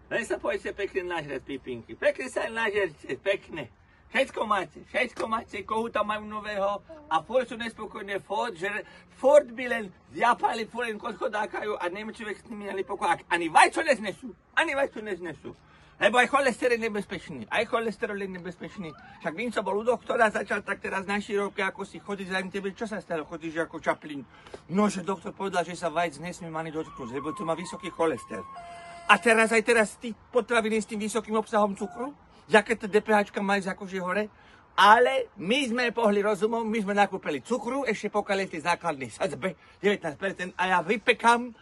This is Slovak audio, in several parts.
Len sa pojďte pekne nažrať, pipinky. Pekne sa nažerte, pekne. Všetko máte, koho tam majú nového a furt sú nespokojné, furt by len zjapali, furt len chodchodákajú a neviem, človek s nimi ani pokoj. Ani vajco neznesú. Lebo aj cholesterol je nebezpečný, Však vím, co bol u doktora, začal tak teraz na široké, ako si chodiť za tebe, čo sa stalo, chodíš ako Čaplín. No, že doktor povedal, že sa vajc nesmie ani dotknúť, lebo to má vysoký cholesterol. A teraz tí potraviny s tým vysokým obsahom cukru, jaké to DPHčka majú akože hore, ale my sme pohli rozumom, my sme nakúpili cukru, ešte pokali v tej základnej sadzbe 19% a ja vypekám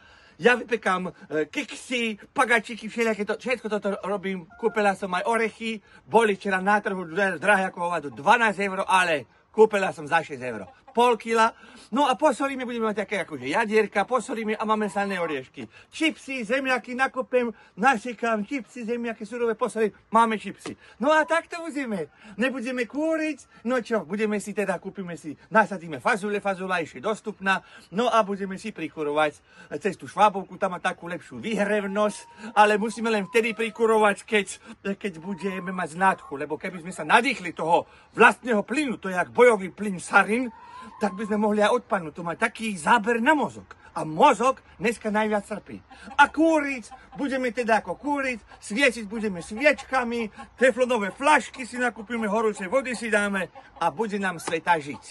keksy, pagačiky, všetko toto robím. Kúpila som aj orechy, boli včera na trhu drahé ako hovado 12 €, ale kúpila som za 6 €. Pol kila. No a posolíme, budeme mať také akože jadierka, posolíme a máme slané oriešky. Čipsy, zemiaky nakopem, nasekám, čipsy, zemiaky, surové posolím, máme čipsy. No a tak to budeme. Nebudeme kúriť, no čo, kúpime si, nasadíme fazula je dostupná, no a budeme si prikurovať cez tú švábovku, tam má takú lepšiu vyhrevnosť, ale musíme len vtedy prikurovať, keď budeme mať znádchu, lebo keby sme sa nadýchli toho vlastného plynu, to je jak bojový plyn sarin, tak by sme mohli aj odpadnúť. To má taký záber na mozog. A mozog dneska najviac trpí. A kúriť, budeme teda ako kúriť, svietiť budeme sviečkami, teflonové flašky si nakúpime, horúcej vody si dáme a bude nám sveta žiť.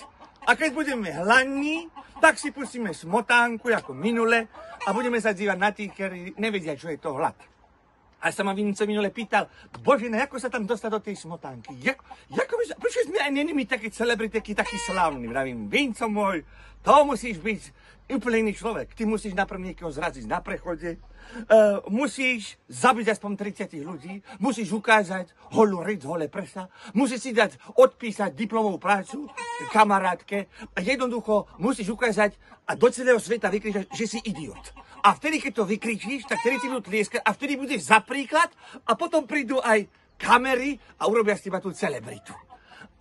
A keď budeme hladní, tak si pustíme smotánku ako minule a budeme sa dívať na tých, ktorí nevedia, čo je to hlad. A sa ma Vinco minule pýtal, Božena, ako sa tam dostať do tej smotánky? Prečo sme aj nenými takí celebrity, takí slávni? Vravím, Vinco môj, to musíš byť úplne iný človek. Ty musíš najprv niekoho zraziť na prechode, musíš zabiť aspoň 30 ľudí, musíš ukázať holú riť, holé prsa, musíš si dať odpísať diplomovú prácu kamarátke a jednoducho musíš ukázať a do celého sveta vykričať, že si idiot. A vtedy, keď to vykričíš, tak vtedy ti budú tlieskať a vtedy budeš za príklad a potom prídu aj kamery a urobia s teba tú celebritu.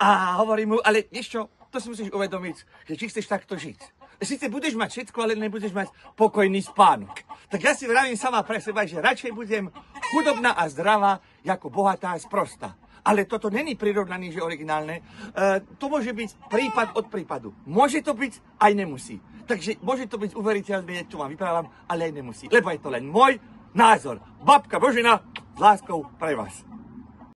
A hovorím mu, ale vieš čo, to si musíš uvedomiť, že či chceš takto žiť. Sice budeš mať všetko, ale nebudeš mať pokojný spánok. Tak ja si vravím sama pre seba, že radšej budem chudobná a zdravá, ako bohatá a sprostá. Ale toto není prirovnané, že originálne. To môže byť prípad od prípadu. Môže to byť, aj nemusí. Takže môže to byť uveriteľné, čo vám vyprávam, ale aj nemusí. Lebo je to len môj názor. Babka Božena s láskou pre vás.